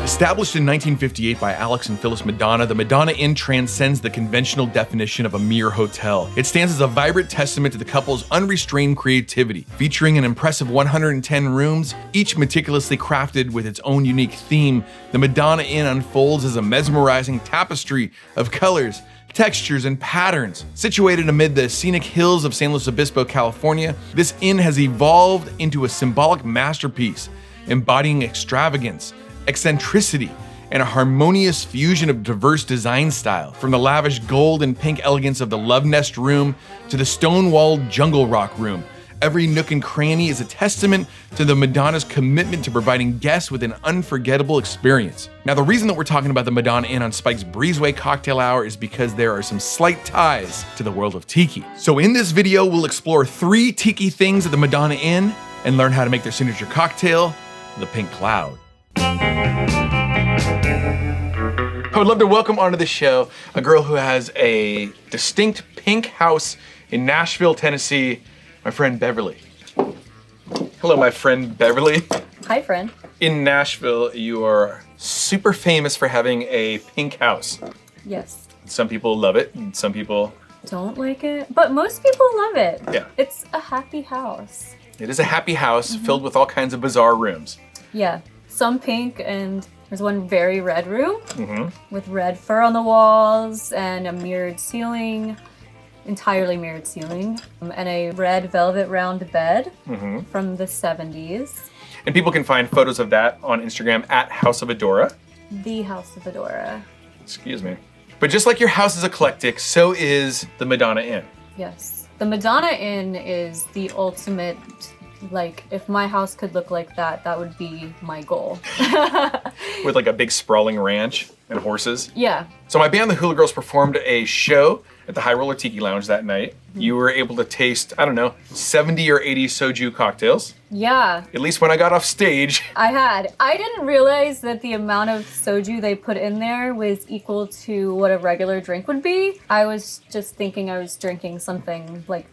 Established in 1958 by Alex and Phyllis Madonna, the Madonna Inn transcends the conventional definition of a mere hotel. It stands as a vibrant testament to the couple's unrestrained creativity. Featuring an impressive 110 rooms, each meticulously crafted with its own unique theme, the Madonna Inn unfolds as a mesmerizing tapestry of colors, textures, and patterns. Situated amid the scenic hills of San Luis Obispo, California, this inn has evolved into a symbolic masterpiece, embodying extravagance, eccentricity, and a harmonious fusion of diverse design style. From the lavish gold and pink elegance of the Love Nest room to the stone-walled Jungle Rock room, every nook and cranny is a testament to the Madonna's commitment to providing guests with an unforgettable experience. Now, the reason that we're talking about the Madonna Inn on Spike's Breezeway Cocktail Hour is because there are some slight ties to the world of Tiki. So in this video, we'll explore 3 Tiki things at the Madonna Inn and learn how to make their signature cocktail, the Pink Cloud. I would love to welcome onto the show a girl who has a distinct pink house in Nashville, Tennessee, my friend Beverly. Hello, my friend Beverly. Hi, friend. In Nashville, you are super famous for having a pink house. Yes. Some people love it, and some people don't like it, but most people love it. Yeah. It's a happy house. It is a happy house filled with all kinds of bizarre rooms. Yeah. Some pink, and there's one very red room with red fur on the walls and a mirrored ceiling, entirely mirrored ceiling, and a red velvet round bed from the 70s. And people can find photos of that on Instagram at House of Adora. The House of Adora. Excuse me. But just like your house is eclectic, so is the Madonna Inn. Yes. The Madonna Inn is the ultimate, like, if my house could look like that, that would be my goal. With like a big sprawling ranch and horses. Yeah. So my band, the Hula Girls, performed a show at the High Roller Tiki Lounge that night. You were able to taste, I don't know, 70 or 80 soju cocktails. Yeah. At least when I got off stage. I didn't realize that the amount of soju they put in there was equal to what a regular drink would be. I was just thinking I was drinking something like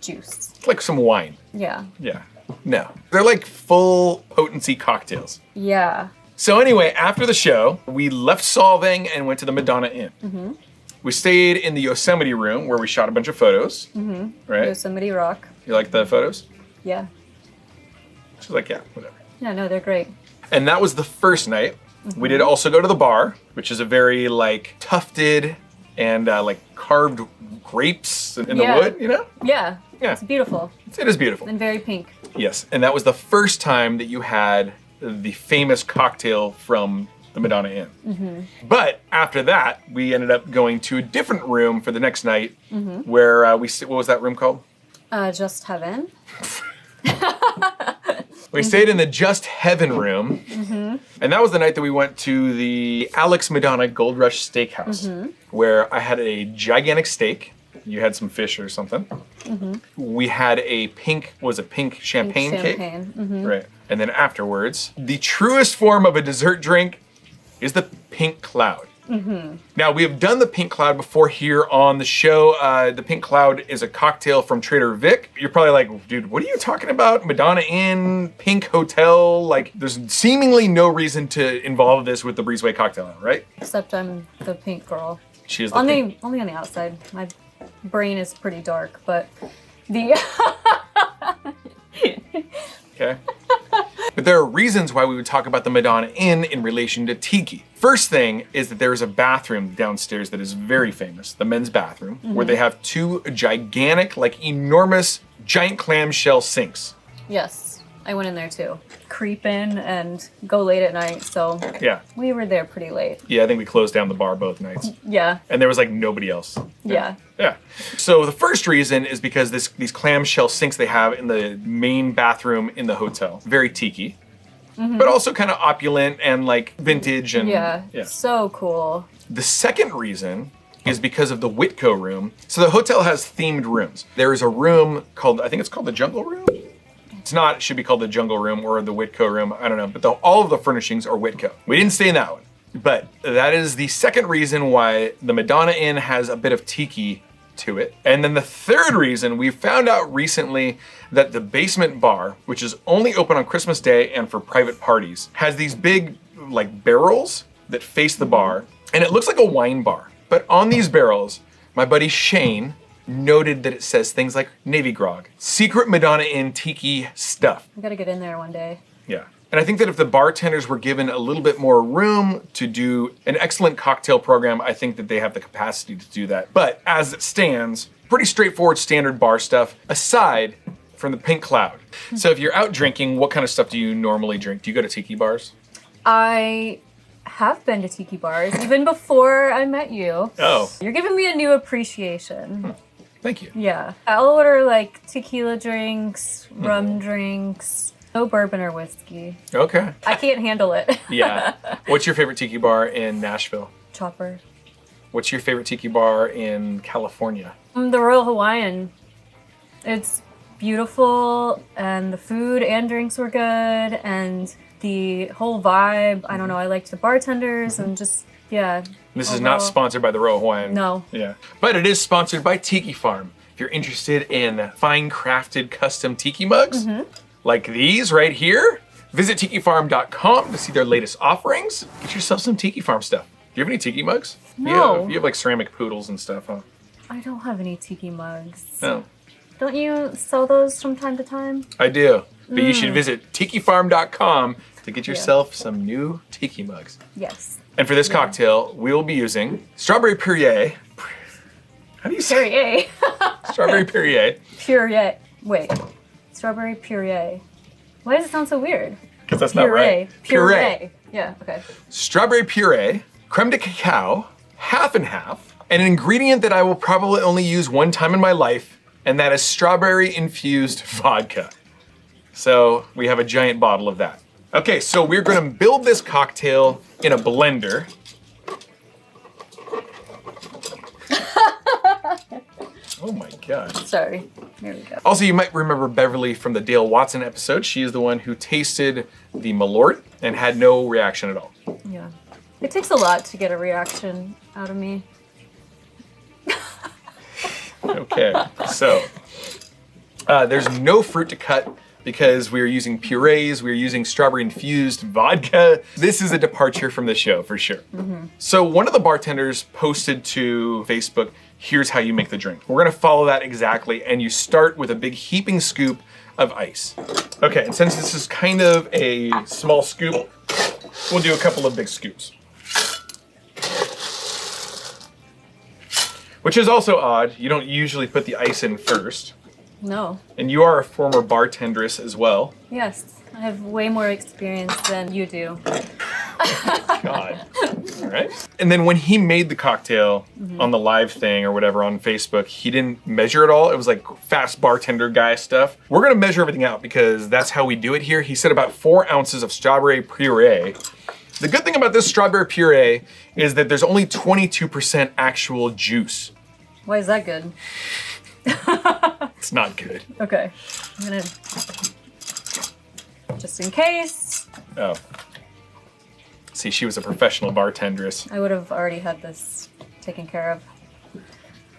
juice. Like some wine. Yeah. Yeah. No. They're like full potency cocktails. Yeah. So anyway, after the show, we left Solvang and went to the Madonna Inn. We stayed in the Yosemite room where we shot a bunch of photos. Right? Yosemite Rock. You like the photos? Yeah. She's like, yeah, whatever. Yeah, no, they're great. And that was the first night. We did also go to the bar, which is a very like tufted and like carved grapes in the wood, you know? Yeah. Yeah. It's beautiful. It is beautiful. And very pink. Yes, and that was the first time that you had the famous cocktail from the Madonna Inn. But after that, we ended up going to a different room for the next night where what was that room called? Just Heaven. We stayed in the Just Heaven room. And that was the night that we went to the Alex Madonna Gold Rush Steakhouse, where I had a gigantic steak. You had some fish or something. We had a pink champagne cake. Right. And then afterwards, the truest form of a dessert drink is the Pink Cloud. Now, we have done the Pink Cloud before here on the show. The Pink Cloud is a cocktail from Trader Vic. You're probably like, dude, what are you talking about? Madonna Inn, Pink Hotel. Like, there's seemingly no reason to involve this with the Breezeway Cocktail Hour, right? Except I'm the pink girl. She is the pink. Only on the outside. My brain is pretty dark, but the... Okay. But there are reasons why we would talk about the Madonna Inn in relation to Tiki. First thing is that there is a bathroom downstairs that is very famous, the men's bathroom, where they have 2 gigantic, like enormous, giant clamshell sinks. Yes, I went in there too. Creep in and go late at night, so Yeah. we were there pretty late. Yeah, I think we closed down the bar both nights. Yeah. And there was like nobody else. Yeah. Yeah. So the first reason is because these clamshell sinks they have in the main bathroom in the hotel. Very tiki. But also kind of opulent and like vintage and Yeah. So cool. The second reason is because of the Whitco room. So the hotel has themed rooms. There is a room called, I think it's called the Jungle Room. It's not, it should be called the Jungle Room or the Whitco Room, I don't know, but all of the furnishings are Whitco. We didn't stay in that one, but that is the second reason why the Madonna Inn has a bit of tiki to it. And then the third reason, we found out recently that the basement bar, which is only open on Christmas Day and for private parties, has these big like barrels that face the bar, and it looks like a wine bar. But on these barrels, my buddy Shane noted that it says things like Navy Grog, secret Madonna Inn Tiki stuff. I gotta get in there one day. Yeah. And I think that if the bartenders were given a little bit more room to do an excellent cocktail program, I think that they have the capacity to do that. But as it stands, pretty straightforward standard bar stuff, aside from the pink cloud. So if you're out drinking, what kind of stuff do you normally drink? Do you go to tiki bars? I have been to tiki bars even before I met you. Oh. You're giving me a new appreciation. Thank you. Yeah. I'll order like tequila drinks, rum drinks, no bourbon or whiskey. Okay. I can't handle it. Yeah. What's your favorite tiki bar in Nashville? Chopper. What's your favorite tiki bar in California? The Royal Hawaiian. It's beautiful, and the food and drinks were good, and the whole vibe. I don't know. I liked the bartenders and just, yeah. This is not sponsored by the Royal Hawaiian. No. Yeah. But it is sponsored by Tiki Farm. If you're interested in fine crafted custom tiki mugs, like these right here, visit tikifarm.com to see their latest offerings. Get yourself some Tiki Farm stuff. Do you have any tiki mugs? No. You have like ceramic poodles and stuff, huh? I don't have any tiki mugs. No. Don't you sell those from time to time? I do. But you should visit tikifarm.com to get yourself some new tiki mugs. Yes. And for this cocktail, we will be using strawberry puree. How do you say it? Puree. Strawberry puree. Puree. Wait. Strawberry puree. Why does it sound so weird? Because that's not right. Puree. Yeah, okay. Strawberry puree, creme de cacao, half and half, and an ingredient that I will probably only use one time in my life, and that is strawberry-infused vodka. So we have a giant bottle of that. Okay, so we're gonna build this cocktail in a blender. Oh my God. Sorry. There we go. Also, you might remember Beverly from the Dale Watson episode. She is the one who tasted the Malort and had no reaction at all. Yeah. It takes a lot to get a reaction out of me. Okay, so there's no fruit to cut because we are using purees, we are using strawberry-infused vodka. This is a departure from the show for sure. So one of the bartenders posted to Facebook, here's how you make the drink. We're gonna follow that exactly, and you start with a big heaping scoop of ice. Okay, and since this is kind of a small scoop, we'll do a couple of big scoops. Which is also odd, you don't usually put the ice in first. No. And you are a former bartendress as well. Yes. I have way more experience than you do. God. All right. And then when he made the cocktail on the live thing or whatever on Facebook, he didn't measure it all. It was like fast bartender guy stuff. We're gonna measure everything out because that's how we do it here. He said about 4 ounces of strawberry puree. The good thing about this strawberry puree is that there's only 22% actual juice. Why is that good? It's not good. Okay. I'm gonna, just in case. Oh. See, she was a professional bartendress. I would have already had this taken care of.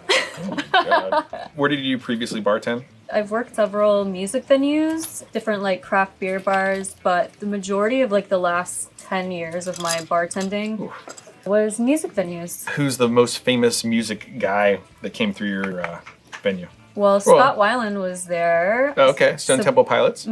Oh my God. Where did you previously bartend? I've worked several music venues, different like craft beer bars, but the majority of like the last 10 years of my bartending was music venues. Who's the most famous music guy that came through your venue? Well, Scott Weiland was there. Oh, okay. Stone Temple Pilots.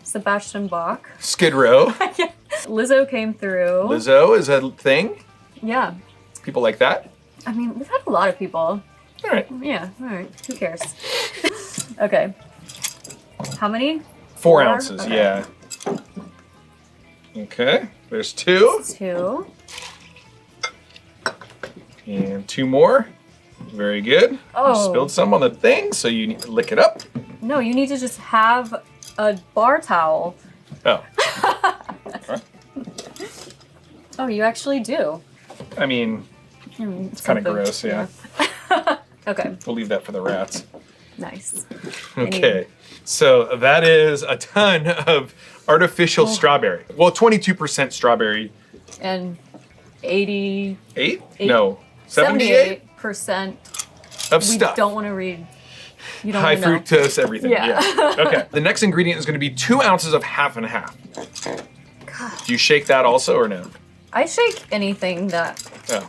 Sebastian Bach. Skid Row. Yeah. Lizzo came through. Lizzo is a thing? Yeah. People like that? I mean, we've had a lot of people. All right. Yeah, all right. Who cares? Okay. How many? 4 ounces, Okay. yeah. Okay, there's 2. 2. And 2 more. Very good. Oh. You spilled some on the thing, so you need to lick it up. No, you need to just have a bar towel. Oh. Oh, you actually do. I mean, it's kind of gross, yeah. Okay. We'll leave that for the rats. Nice. Okay, so that is a ton of artificial strawberry. Well, 22% strawberry. And 80... 8? No, 78? 78% Of we stuff. don't want to read. You don't High wanna know. fructose, everything. Yeah. Okay, the next ingredient is going to be 2 ounces of half and half. Do you shake that also or no? I shake anything that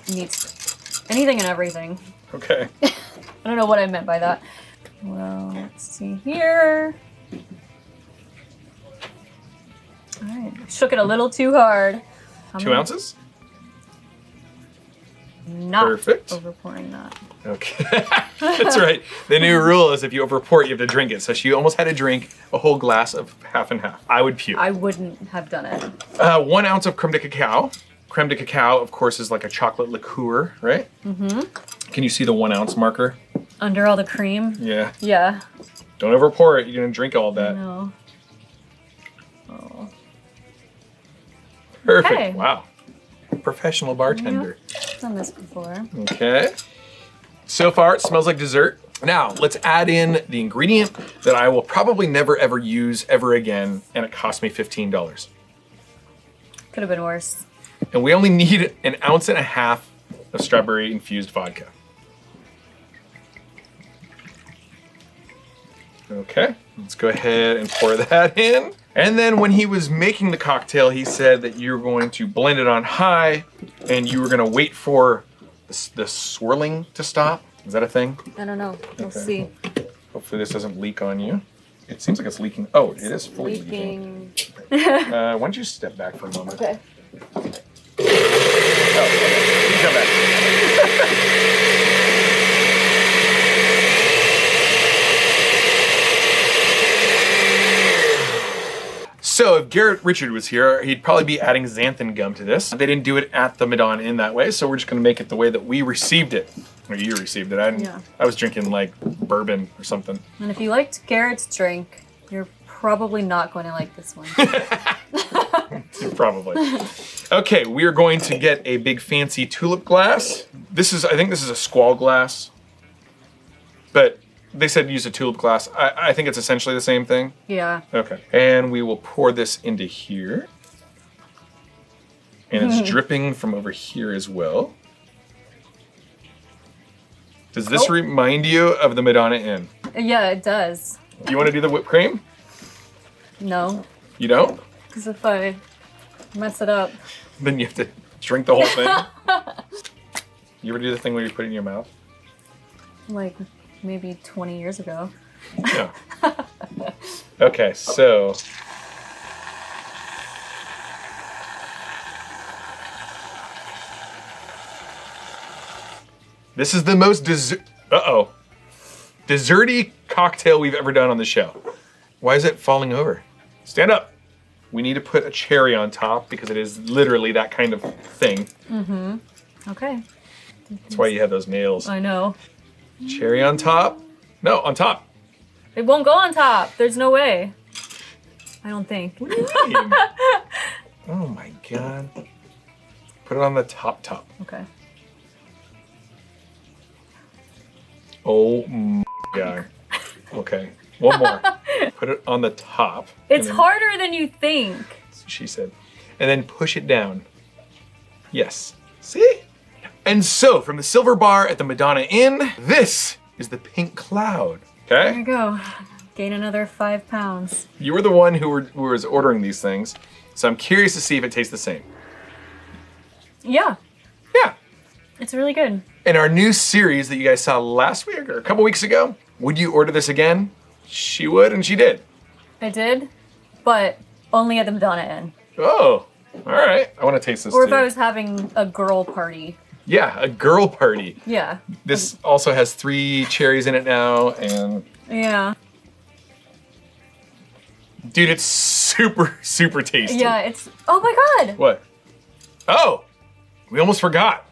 needs, anything and everything. Okay. I don't know what I meant by that. Well, let's see here. All right, shook it a little too hard. 2 ounces? Not Perfect. overpouring that. Okay. That's right. The new rule is if you overpour it, you have to drink it. So she almost had to drink a whole glass of half and half. I would puke. I wouldn't have done it. 1 ounce of creme de cacao. Creme de cacao, of course, is like a chocolate liqueur, right? Mm-hmm. Can you see the 1 ounce marker? Under all the cream? Yeah. Yeah. Don't overpour it. You're going to drink all that. No. Oh. Perfect. Okay. Wow. Professional bartender. I've done this before. Okay. So far, it smells like dessert. Now, let's add in the ingredient that I will probably never ever use ever again, and it cost me $15. Could have been worse. And we only need 1.5 ounces of strawberry-infused vodka. Okay, let's go ahead and pour that in. And then when he was making the cocktail, he said that you were going to blend it on high and you were going to wait for the swirling to stop. Is that a thing? I don't know. We'll see. Hopefully this doesn't leak on you. It seems like it's leaking. Oh, it is fully leaking. Why don't you step back for a moment? Okay. Oh, okay. You come back. So if Garret Richard was here, he'd probably be adding xanthan gum to this. They didn't do it at the Madonna Inn that way, so we're just gonna make it the way that we received it. Or you received it. I was drinking like bourbon or something. And if you liked Garrett's drink, you're probably not going to like this one. Probably. Okay, we are going to get a big fancy tulip glass. I think this is a squall glass, but they said use a tulip glass. I think it's essentially the same thing. Yeah. Okay. And we will pour this into here. And it's dripping from over here as well. Does this remind you of the Madonna Inn? Yeah, it does. You want to do the whipped cream? No. You don't? Because if I mess it up. Then you have to drink the whole thing. You ever do the thing where you put it in your mouth? Like maybe 20 years ago. Yeah. Okay, so. This is the most desserty cocktail we've ever done on the show. Why is it falling over? Stand up. We need to put a cherry on top because it is literally that kind of thing. Mm-hmm. Okay. That's why you have those nails. I know. Cherry on top? No, on top. It won't go on top. There's no way. I don't think. What do you mean? Oh my God. Put it on the top. Okay. Oh my God. Okay. One more. Put it on the top. It's harder than you think. She said. And then push it down. Yes. See? And so, from the silver bar at the Madonna Inn, this is the pink cloud. There Okay? you go. Gain another 5 pounds. You were the one who was ordering these things, so I'm curious to see if it tastes the same. Yeah. Yeah. It's really good. In our new series that you guys saw last week or a couple weeks ago, would you order this again? She would, and she did. I did, but only at the Madonna Inn. Oh, all right. I want to taste this Or too. if I was having a girl party. Yeah, a girl party. Yeah. This also has 3 cherries in it now, and Yeah. dude, it's super, super tasty. Yeah, it's... Oh my God! What? Oh, we almost forgot.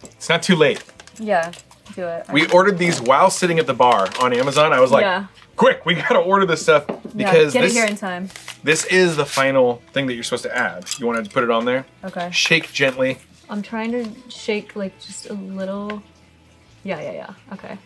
It's not too late. Yeah, do it. We ordered these while sitting at the bar on Amazon. I was like, Yeah. quick, we gotta order this stuff because get it here in time. this is the final thing that you're supposed to add. You want to put it on there? Okay. Shake gently. I'm trying to shake like just a little. Yeah. Okay.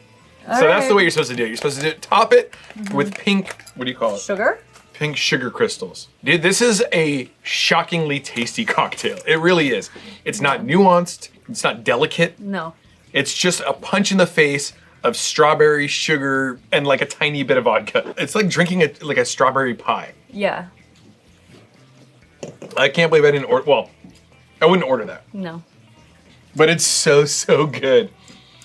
So that's the way you're supposed to do it. You're supposed to top it with pink, what do you call it? Sugar? Pink sugar crystals. Dude, this is a shockingly tasty cocktail. It really is. It's not nuanced. It's not delicate. No. It's just a punch in the face of strawberry, sugar, and like a tiny bit of vodka. It's like drinking a strawberry pie. Yeah. I can't believe I didn't order. Well, I wouldn't order that. No. But it's so, so good.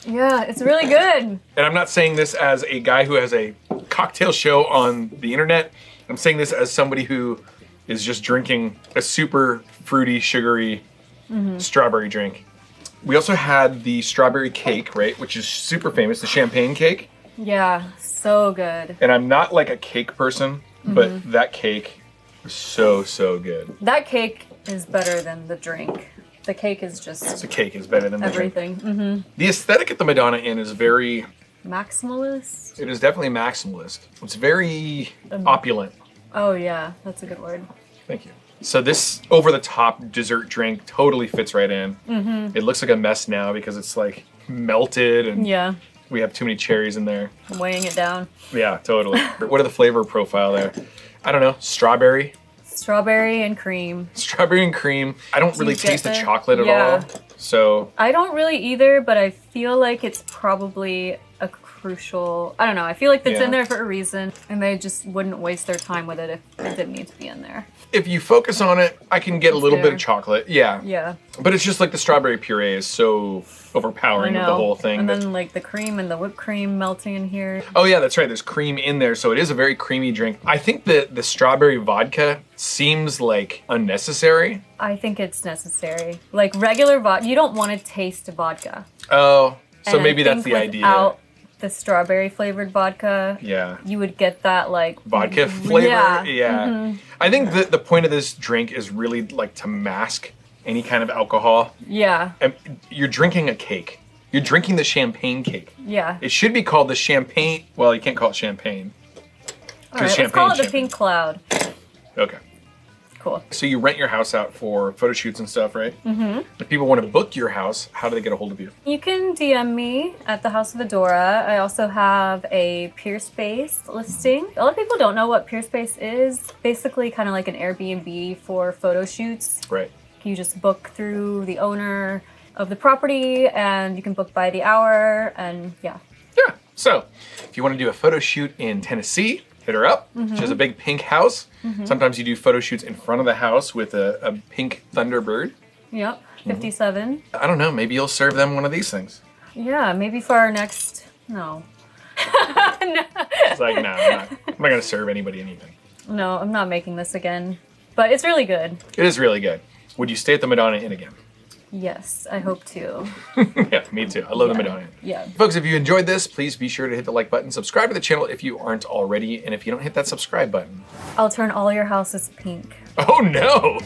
Yeah, it's really good. And I'm not saying this as a guy who has a cocktail show on the internet. I'm saying this as somebody who is just drinking a super fruity, sugary strawberry drink. We also had the strawberry cake, right? Which is super famous, the champagne cake. Yeah, so good. And I'm not like a cake person, but that cake was so, so good. That cake is better than the drink. The cake is just The cake is better than the drink. everything. The aesthetic at the Madonna Inn is very, Maximalist? it is definitely maximalist. It's very opulent. Oh yeah, that's a good word. Thank you. So this over-the-top dessert drink totally fits right in. It looks like a mess now because it's like melted and Yeah, we have too many cherries in there. I'm weighing it down. Yeah, totally. What are the flavor profile there? I don't know, strawberry? Strawberry and cream. Strawberry and cream. I don't really you get taste the the- chocolate at yeah. all. So I don't really either, but I feel like it's probably a crucial, I don't know, I feel like it's Yeah. in there for a reason, and they just wouldn't waste their time with it if it didn't need to be in there. if you focus on it, I can get a little bit there. of chocolate. Yeah. Yeah. But it's just like the strawberry puree is so I overpowering know. of the whole thing. And that- then like the cream and the whipped cream melting in here. Oh yeah, that's right. There's cream in there, so it is a very creamy drink. I think that the strawberry vodka seems like unnecessary. I think it's necessary. Like regular vodka, you don't want to taste vodka. Oh, so And I maybe that's think the idea. without the strawberry flavored vodka, Yeah. you would get that like Vodka flavor. Yeah. Yeah. I think that the point of this drink is really like to mask any kind of alcohol. Yeah. And you're drinking a cake. You're drinking the champagne cake. Yeah. It should be called the champagne. Well, you can't call it champagne. All right, let's call it the champagne. pink cloud. Okay. Cool. So you rent your house out for photo shoots and stuff, right? Mm-hmm. If people want to book your house, how do they get a hold of you? You can DM me at the House of Adora. I also have a Peer Space listing. A lot of people don't know what Peer Space is. Basically kind of like an Airbnb for photo shoots. Right. You just book through the owner of the property and you can book by the hour and yeah. Yeah. So if you want to do a photo shoot in Tennessee, hit her up. She has a big pink house. Sometimes you do photo shoots in front of the house with a pink Thunderbird. Yep, 57. I don't know, maybe you'll serve them one of these things. Yeah, maybe for our next, no. It's like, no, I'm not going to serve anybody anything. No, I'm not making this again. But it's really good. It is really good. Would you stay at the Madonna Inn again? Yes, I hope to. Yeah, me too. I love the Madonna Inn. Yeah. Folks, if you enjoyed this, please be sure to hit the like button, subscribe to the channel if you aren't already, and if you don't hit that subscribe button. I'll turn all your houses pink. Oh no!